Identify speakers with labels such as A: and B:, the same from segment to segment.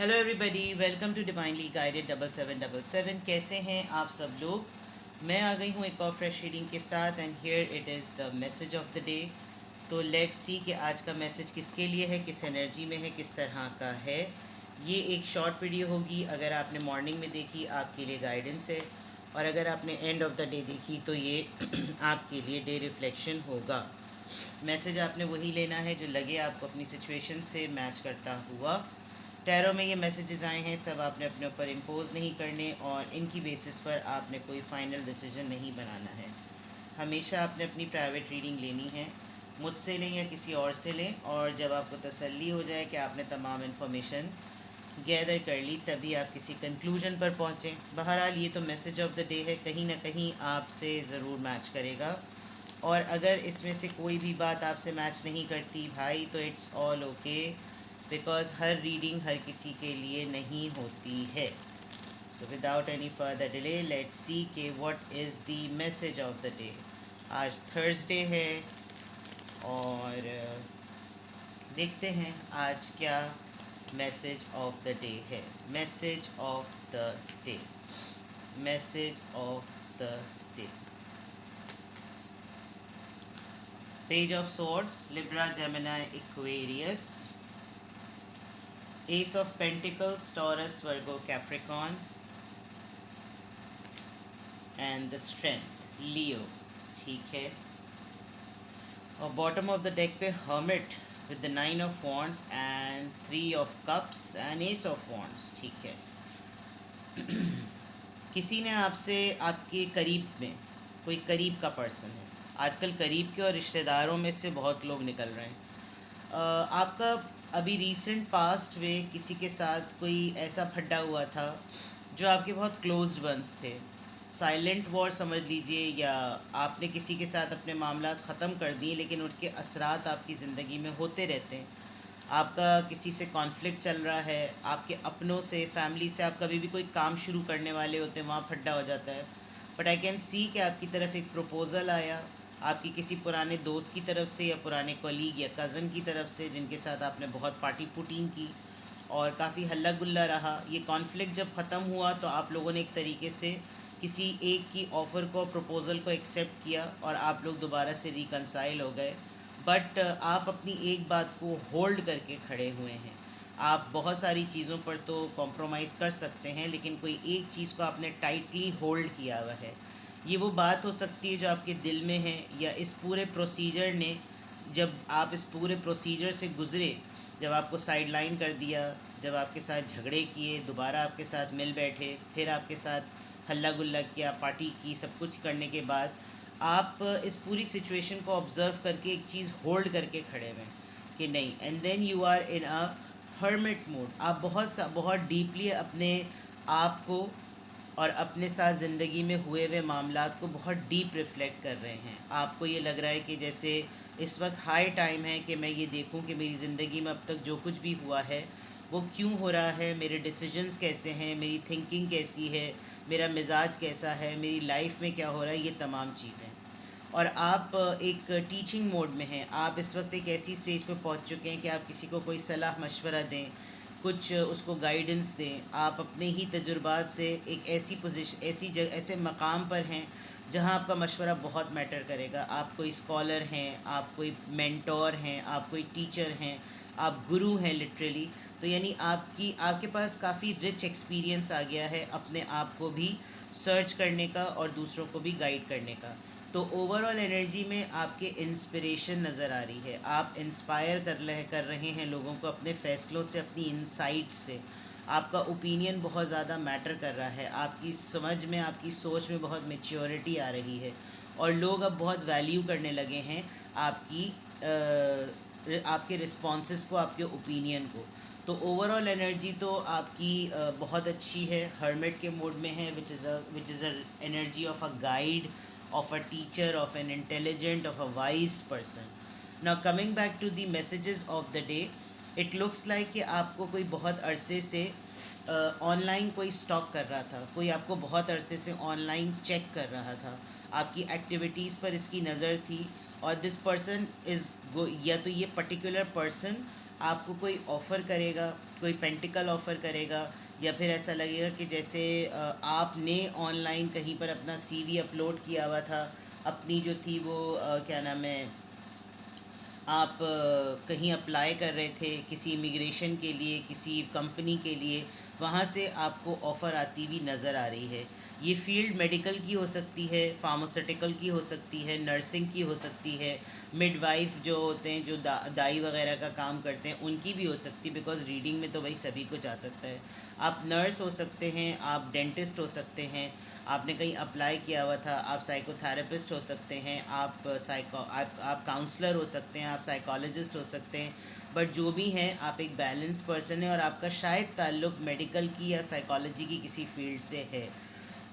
A: Hello everybody, welcome to divinely guided 7777। कैसे हैं आप सब लोग। मैं आ गई हूँ एक और फ्रेश रीडिंग के साथ and here it is the message of the day. तो लेट्स सी कि आज का मैसेज किसके लिए है, किस एनर्जी में है, किस तरह का है। ये एक शॉर्ट वीडियो होगी। अगर आपने मॉर्निंग में देखी आपके लिए गाइडेंस है, और अगर आपने एंड ऑफ द डे देखी तो ये आपके लिए डे रिफ्लेक्शन होगा। मैसेज आपने वही लेना है जो लगे आपको अपनी सिचुएशन से मैच करता हुआ। टैरो में ये मैसेजेस आए हैं, सब आपने अपने ऊपर इम्पोज नहीं करने और इनकी बेसिस पर आपने कोई फ़ाइनल डिसीजन नहीं बनाना है। हमेशा आपने अपनी प्राइवेट रीडिंग लेनी है, मुझसे लें या किसी और से लें, और जब आपको तसल्ली हो जाए कि आपने तमाम इन्फॉर्मेशन गैदर कर ली तभी आप किसी कंक्लूजन पर पहुँचें। बहरहाल ये तो मैसेज ऑफ द डे है, कहीं ना कहीं आपसे ज़रूर मैच करेगा। और अगर इसमें से कोई भी बात आपसे मैच नहीं करती भाई तो इट्स ऑल ओके, बिकॉज हर रीडिंग हर किसी के लिए नहीं होती है। So without any further delay let's see के what is the message of the day. आज थर्सडे है और देखते हैं आज क्या मैसेज ऑफ द डे है। Message of the day, message of the day. Page of Swords, Libra, Gemini, Aquarius. Ace of Pentacles, Taurus, Virgo, Capricorn. And the Strength, Leo. ठीक है। और बॉटम ऑफ द डेक पे Hermit with the 9 of Wands and 3 of Cups and Ace of Wands। ठीक है। किसी ने आपसे, आपके करीब में कोई करीब का पर्सन है। आजकल करीब के और रिश्तेदारों में से बहुत लोग निकल रहे हैं। आपका अभी रीसेंट पास्ट में किसी के साथ कोई ऐसा फड्डा हुआ था जो आपके बहुत क्लोज्ड वंस थे। साइलेंट वॉर समझ लीजिए, या आपने किसी के साथ अपने मामलात ख़त्म कर दिए लेकिन उनके असरात आपकी ज़िंदगी में होते रहते हैं। आपका किसी से कॉन्फ्लिक्ट चल रहा है, आपके अपनों से, फैमिली से। आप कभी भी कोई काम शुरू करने वाले होते हैं, वहाँ फड्डा हो जाता है। बट आई कैन सी कि आपकी तरफ एक प्रपोज़ल आया, आपकी किसी पुराने दोस्त की तरफ से या पुराने कलीग या कज़न की तरफ से, जिनके साथ आपने बहुत पार्टी पुटीन की और काफ़ी हल्ला गुल्ला रहा। ये कॉन्फ्लिक्ट जब ख़त्म हुआ तो आप लोगों ने एक तरीके से किसी एक की ऑफ़र को, प्रपोज़ल को एक्सेप्ट किया और आप लोग दोबारा से रिकनसाइल हो गए। बट आप अपनी एक बात को होल्ड करके खड़े हुए हैं। आप बहुत सारी चीज़ों पर तो कॉम्प्रोमाइज़ कर सकते हैं, लेकिन कोई एक चीज़ को आपने टाइटली होल्ड किया हुआ है। ये वो बात हो सकती है जो आपके दिल में है, या इस पूरे प्रोसीजर ने, जब आप इस पूरे प्रोसीजर से गुज़रे, जब आपको साइड लाइन कर दिया, जब आपके साथ झगड़े किए, दोबारा आपके साथ मिल बैठे, फिर आपके साथ हल्ला गुल्ला किया, पार्टी की, सब कुछ करने के बाद आप इस पूरी सिचुएशन को ऑब्ज़र्व करके एक चीज़ होल्ड करके खड़े हुए कि नहीं, and then you are in a hermit mode. आप बहुत डीपली अपने आप को और अपने साथ ज़िंदगी में हुए हुए मामलात को बहुत डीप रिफ़्लेक्ट कर रहे हैं। आपको ये लग रहा है कि जैसे इस वक्त हाई टाइम है कि मैं ये देखूं कि मेरी ज़िंदगी में अब तक जो कुछ भी हुआ है वो क्यों हो रहा है, मेरे डिसीजंस कैसे हैं, मेरी थिंकिंग कैसी है, मेरा मिजाज कैसा है, मेरी लाइफ में क्या हो रहा है, ये तमाम चीज़ें। और आप एक टीचिंग मोड में हैं। आप इस वक्त एक ऐसी स्टेज पे पहुंच चुके हैं कि आप किसी को कोई सलाह मशवरा दें, कुछ उसको गाइडेंस दें। आप अपने ही तजुर्बात से एक ऐसी पोजीशन, ऐसे मकाम पर हैं जहां आपका मशवरा बहुत मैटर करेगा। आप कोई स्कॉलर हैं, आप कोई मेंटोर हैं, आप कोई टीचर हैं, आप गुरु हैं लिटरली। तो यानी आपके पास काफ़ी रिच एक्सपीरियंस आ गया है अपने आप को भी सर्च करने का और दूसरों को भी गाइड करने का। तो ओवरऑल एनर्जी में आपके इंस्पिरेशन नज़र आ रही है। आप इंस्पायर कर रहे हैं लोगों को अपने फ़ैसलों से, अपनी इंसाइट्स से। आपका ओपिनियन बहुत ज़्यादा मैटर कर रहा है। आपकी समझ में, आपकी सोच में बहुत मैच्योरिटी आ रही है और लोग अब बहुत वैल्यू करने लगे हैं आपके रिस्पॉन्सेस को, आपके ओपिनियन को। तो ओवरऑल एनर्जी तो आपकी बहुत अच्छी है। हर्मिट के मोड में है, which is a energy of a guide, of a teacher, of an intelligent, of a wise person. Now coming back to the messages of the day, it looks like कि आपको कोई बहुत अरसे से online कोई stock कर रहा था, कोई आपको बहुत अरसे से ऑनलाइन चेक कर रहा था, आपकी एक्टिविटीज़ पर इसकी नज़र थी। और दिस पर्सन इज़ या तो ये पर्टिकुलर पर्सन आपको कोई ऑफ़र करेगा, कोई पेंटिकल ऑफ़र करेगा, या फिर ऐसा लगेगा कि जैसे आपने ऑनलाइन कहीं पर अपना सीवी अपलोड किया हुआ था, अपनी जो थी वो क्या नाम है, आप कहीं अप्लाई कर रहे थे किसी इमिग्रेशन के लिए, किसी कंपनी के लिए, वहाँ से आपको ऑफ़र आती हुई नज़र आ रही है। ये फ़ील्ड मेडिकल की हो सकती है, फार्मास्यूटिकल की हो सकती है, नर्सिंग की हो सकती है, मिडवाइफ जो होते हैं, जो दाई वगैरह का काम करते हैं, उनकी भी हो सकती है, बिकॉज़ रीडिंग में तो भाई सभी कुछ आ सकता है। आप नर्स हो सकते हैं, आप डेंटिस्ट हो सकते हैं, आपने कहीं अप्लाई किया हुआ था, आप साइकोथेरेपिस्ट हो सकते हैं, आप काउंसलर हो सकते हैं, आप साइकोलॉजिस्ट हो सकते हैं, बट जो भी हैं आप एक बैलेंस पर्सन है और आपका शायद ताल्लुक़ मेडिकल की या साइकोलॉजी की किसी फील्ड से है।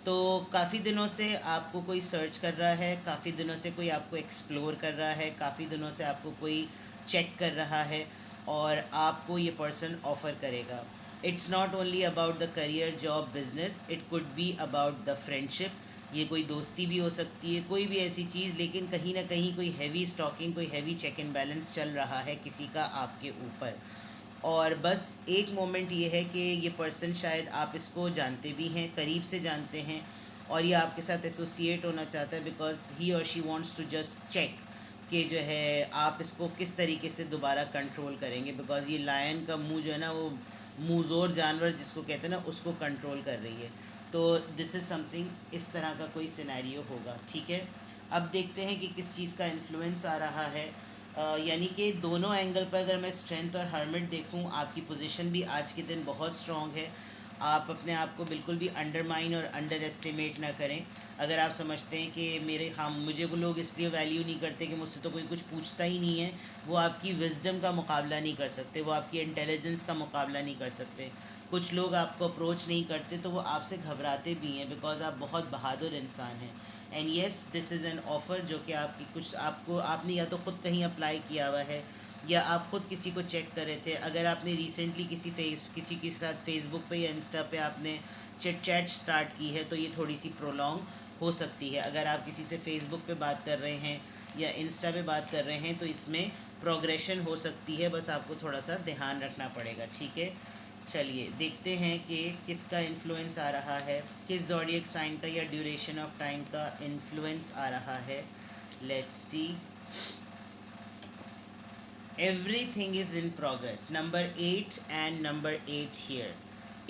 A: तो काफ़ी दिनों से आपको कोई सर्च कर रहा है, काफ़ी दिनों से कोई आपको एक्सप्लोर कर रहा है, काफ़ी दिनों से आपको कोई चेक कर रहा है, और आपको ये पर्सन ऑफ़र करेगा। It's not only about the career, job, business, it could be about the friendship. ये कोई दोस्ती भी हो सकती है, कोई भी ऐसी चीज़, लेकिन कहीं ना कहीं कोई हैवी स्टॉकिंग, कोई हैवी चेक एंड बैलेंस चल रहा है किसी का आपके ऊपर। और बस एक मोमेंट ये है कि ये पर्सन, शायद आप इसको जानते भी हैं, करीब से जानते हैं, और ये आपके साथ एसोसिएट होना चाहता है, बिकॉज ही और she wants to just check कि जो है आप इसको किस तरीके से दोबारा कंट्रोल करेंगे, बिकॉज ये लायन का मुंह जो है ना, वो मुँहज़ोर जानवर जिसको कहते हैं ना, उसको कंट्रोल कर रही है। तो दिस इज़ समथिंग, इस तरह का कोई सिनेरियो होगा, ठीक है। अब देखते हैं कि किस चीज़ का इन्फ्लुएंस आ रहा है। यानी कि दोनों एंगल पर अगर मैं स्ट्रेंथ और हर्मिट देखूं, आपकी पोजीशन भी आज के दिन बहुत स्ट्रॉन्ग है। आप अपने आप को बिल्कुल भी अंडरमाइन और अंडर एस्टिमेट ना करें। अगर आप समझते हैं कि मुझे को लोग इसलिए वैल्यू नहीं करते कि मुझसे तो कोई कुछ पूछता ही नहीं है, वो आपकी विजडम का मुकाबला नहीं कर सकते, वो आपकी इंटेलिजेंस का मुकाबला नहीं कर सकते। कुछ लोग आपको अप्रोच नहीं करते तो वो आपसे घबराते भी हैं, बिकॉज आप बहुत बहादुर इंसान हैं। And yes, this is an offer जो कि आपकी कुछ आपने या तो ख़ुद कहीं अप्लाई किया हुआ है, या आप ख़ुद किसी को चेक कर रहे थे। अगर आपने रिसेंटली किसी के साथ फेसबुक पे या इंस्टा पे आपने चैट स्टार्ट की है, तो ये थोड़ी सी प्रोलॉन्ग हो सकती है। अगर आप किसी से फेसबुक पे बात कर रहे हैं या इंस्टा पे बात कर रहे हैं, तो इसमें प्रोग्रेशन हो सकती है, बस आपको थोड़ा सा ध्यान रखना पड़ेगा, ठीक है। चलिए देखते हैं कि किसका इन्फ्लुएंस आ रहा है, किस ज़ोडिएक साइन का या ड्यूरेशन ऑफ टाइम का इन्फ्लुएंस आ रहा है। Let's see. Everything is in progress, number 8 and number 8 here.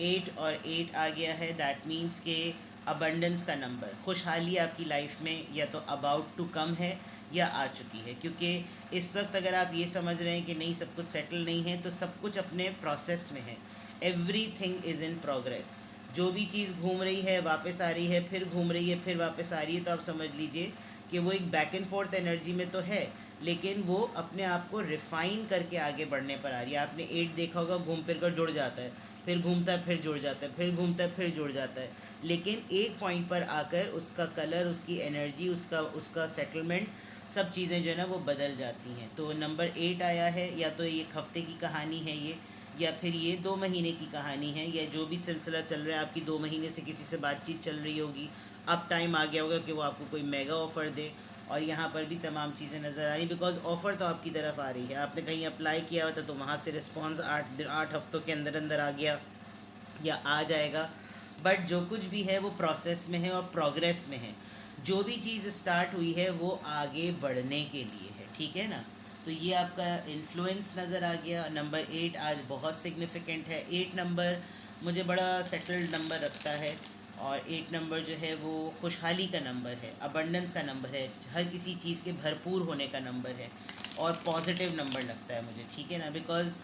A: 8 और 8 आ गया है, दैट मीन्स के अबंडेंस का नंबर, खुशहाली आपकी लाइफ में या तो अबाउट टू कम है या आ चुकी है। क्योंकि इस वक्त अगर आप ये समझ रहे हैं कि नहीं, सब कुछ सेटल नहीं है, तो सब कुछ अपने प्रोसेस में है। Everything is in progress. जो भी चीज़ घूम रही है, वापस आ रही है, फिर घूम रही है, फिर वापस आ रही है, तो आप समझ लीजिए कि वो एक बैक एंड फोर्थ एनर्जी में तो है, लेकिन वो अपने आप को रिफ़ाइन करके आगे बढ़ने पर आ रही है। आपने 8 देखा होगा, घूम फिर कर जुड़ जाता है, फिर घूमता है, फिर जुड़ जाता है, फिर घूमता है, फिर जुड़ जाता है, लेकिन एक पॉइंट पर आकर उसका कलर, उसकी एनर्जी, उसका सेटलमेंट, सब चीज़ें जो है ना वो बदल जाती हैं। तो नंबर 8 आया है, या तो ये एक हफ़्ते की कहानी है ये, या फिर ये 2 महीने की कहानी है, या जो भी सिलसिला चल रहा है, आपकी 2 महीने से किसी से बातचीत चल रही होगी, अब टाइम आ गया होगा कि वो आपको कोई मेगा ऑफ़र दे। और यहाँ पर भी तमाम चीज़ें नज़र आ रही, बिकॉज ऑफ़र तो आपकी तरफ आ रही है। आपने कहीं अप्लाई किया हुआ था, तो वहाँ से रिस्पॉन्स 8 हफ्तों के अंदर अंदर आ गया या आ जाएगा। बट जो कुछ भी है वो प्रोसेस में है और प्रोग्रेस में है। जो भी चीज़ स्टार्ट हुई है वो आगे बढ़ने के लिए है, ठीक है ना। तो ये आपका इन्फ्लुएंस नज़र आ गया। नंबर 8 आज बहुत सिग्निफिकेंट है। 8 नंबर मुझे बड़ा सेटल्ड नंबर रखता है, और 8 नंबर जो है वो खुशहाली का नंबर है, अबंडेंस का नंबर है, हर किसी चीज़ के भरपूर होने का नंबर है, और पॉजिटिव नंबर लगता है मुझे, ठीक है ना। बिकॉज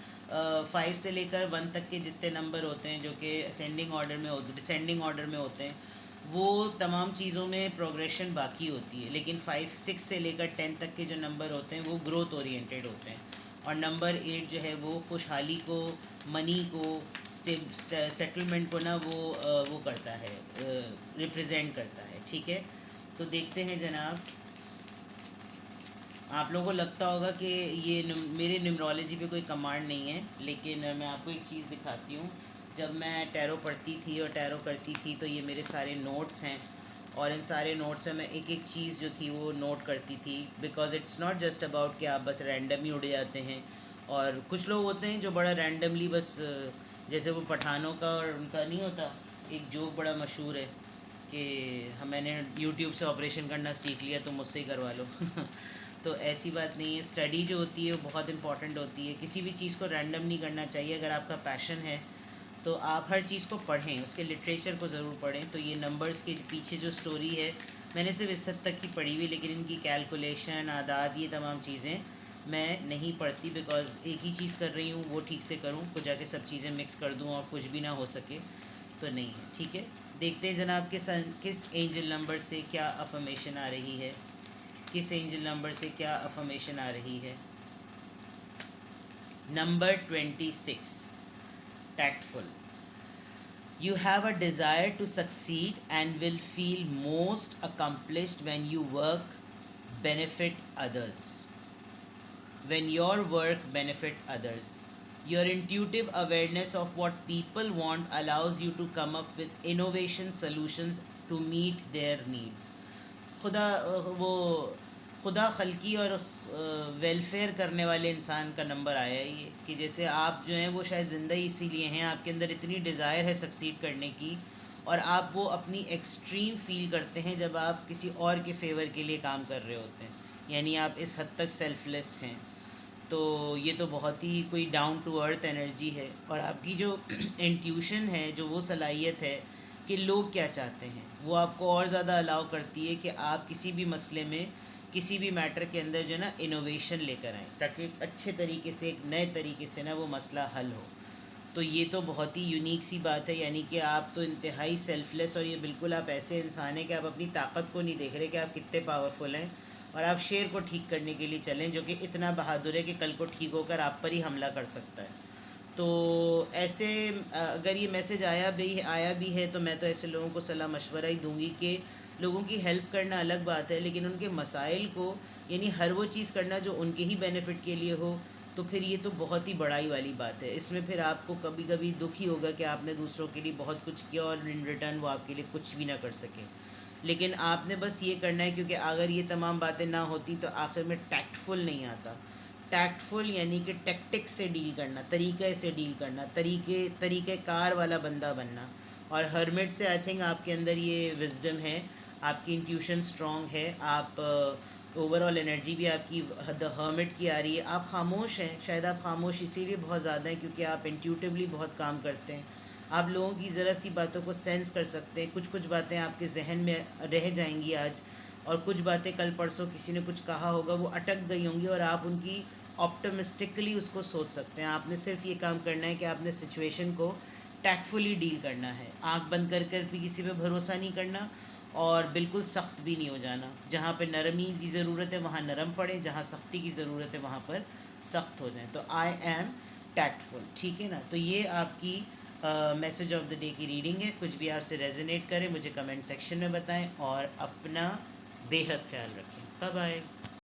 A: 5 से लेकर 1 तक के जितने नंबर होते हैं, जो कि डिसेंडिंग ऑर्डर में होते हैं, वो तमाम चीज़ों में प्रोग्रेशन बाकी होती है, लेकिन 5, 6 से लेकर 10 तक के जो नंबर होते हैं वो ग्रोथ ओरिएंटेड होते हैं। और नंबर 8 जो है वो खुशहाली को, मनी को, सेटलमेंट को ना वो करता है, रिप्रेजेंट करता है, ठीक है। तो देखते हैं जनाब, आप लोगों को लगता होगा कि ये मेरे न्यूमरोलॉजी पे कोई कमांड नहीं है, लेकिन मैं आपको एक चीज़ दिखाती हूँ। जब मैं टैरो पढ़ती थी और टैरो करती थी, तो ये मेरे सारे नोट्स हैं, और इन सारे नोट्स में मैं एक एक चीज़ जो थी वो नोट करती थी, because it's not just about कि आप बस रैंडम ही उड़ जाते हैं और कुछ लोग होते हैं जो बड़ा रैंडमली बस जैसे वो पठानों का और उनका नहीं होता, एक जोक बड़ा मशहूर है कि मैंने यूट्यूब से ऑपरेशन करना सीख लिया तो मुझसे ही करवा लो। तो ऐसी बात नहीं है। स्टडी जो होती है वो बहुत इंपॉर्टेंट होती है। किसी भी चीज़ को रैंडम नहीं करना चाहिए। अगर आपका पैशन है तो आप हर चीज़ को पढ़ें, उसके लिटरेचर को ज़रूर पढ़ें। तो ये नंबर्स के पीछे जो स्टोरी है मैंने सिर्फ इस हद तक ही पढ़ी हुई, लेकिन इनकी कैलकुलेशन, आदाद, ये तमाम चीज़ें मैं नहीं पढ़ती, बिकॉज़ एक ही चीज़ कर रही हूँ वो ठीक से करूँ तो जाके सब चीज़ें मिक्स कर दूँ और कुछ भी ना हो सके तो नहीं है। ठीक है, देखते हैं जनाब किस एंजल नंबर से क्या अफर्मेशन आ रही है, किस एंजल नंबर से क्या अफर्मेशन आ रही है। Number 26, tactful. You have a desire to succeed and will feel most accomplished when you work benefit others. When your work benefit others. Your intuitive awareness of what people want allows you to come up with innovation solutions to meet their needs. खुदा वो खुदा खल्की और welfare करने वाले इंसान का number आया है ये, कि जैसे आप जो हैं वो शायद ज़िंदा ही इसीलिए हैं, आपके अंदर इतनी डिज़ायर है सक्सीड करने की, और आप वो अपनी एक्सट्रीम फील करते हैं जब आप किसी और के फेवर के लिए काम कर रहे होते हैं, यानी आप इस हद तक सेल्फलेस हैं। तो ये तो बहुत ही कोई डाउन टू अर्थ एनर्जी है, और आपकी जो इंट्यूशन है, जो वो सलाहियत है कि लोग क्या चाहते हैं, वो आपको और ज़्यादा अलाउ करती है कि आप किसी भी मसले में, किसी भी मैटर के अंदर जो है ना इनोवेशन लेकर आएँ, ताकि एक अच्छे तरीके से, एक नए तरीके से ना वो मसला हल हो। तो ये तो बहुत ही यूनिक सी बात है, यानी कि आप तो इंतहाई सेल्फलेस, और ये बिल्कुल आप ऐसे इंसान हैं कि आप अपनी ताकत को नहीं देख रहे कि आप कितने पावरफुल हैं, और आप शेर को ठीक करने के लिए चलें जो कि इतना बहादुर है कि कल को ठीक होकर आप पर ही हमला कर सकता है। तो ऐसे अगर ये मैसेज आया भी है तो मैं तो ऐसे लोगों को सलाह मशवरा ही दूंगी कि लोगों की हेल्प करना अलग बात है, लेकिन उनके मसाइल को, यानी हर वो चीज़ करना जो उनके ही बेनिफिट के लिए हो, तो फिर ये तो बहुत ही बड़ाई वाली बात है। इसमें फिर आपको कभी कभी दुख ही होगा कि आपने दूसरों के लिए बहुत कुछ किया और इन रिटर्न वो आपके लिए कुछ भी ना कर सके। लेकिन आपने बस ये करना है, क्योंकि अगर ये तमाम बातें ना होती तो आखिर में टैक्टफुल नहीं आता। टैक्टफुल यानी कि टैक्टिक्स से डील करना, तरीक़े से डील करना, तरीक़ेकार वाला बंदा बनना। और हर्मिट से आई थिंक आपके अंदर ये विजडम है, आपकी इंट्यूशन स्ट्रॉन्ग है, आप ओवरऑल एनर्जी भी आपकी द हर्मिट की आ रही है। आप खामोश हैं, शायद आप खामोश इसीलिए बहुत ज़्यादा हैं क्योंकि आप इंट्यूटिवली बहुत काम करते हैं। आप लोगों की ज़रा सी बातों को सेंस कर सकते हैं। कुछ कुछ बातें आपके जहन में रह जाएंगी आज, और कुछ बातें कल परसों किसी ने कुछ कहा होगा, वो अटक गई होंगी, और आप उनकी ऑप्टिमिस्टिकली उसको सोच सकते हैं। आपने सिर्फ ये काम करना है कि आपने सिचुएशन को टैक्टफुली डील करना है, आंख बंद कर भी किसी पे भरोसा नहीं करना, और बिल्कुल सख्त भी नहीं हो जाना। जहाँ पे नरमी की ज़रूरत है वहाँ नरम पड़े, जहाँ सख्ती की ज़रूरत है वहाँ पर सख्त हो जाए। तो आई एम टैक्टफुल, ठीक है ना। तो ये आपकी मैसेज ऑफ द डे की रीडिंग है। कुछ भी आपसे रेजोनेट करे मुझे कमेंट सेक्शन में बताएं, और अपना बेहद ख्याल रखें। Bye bye.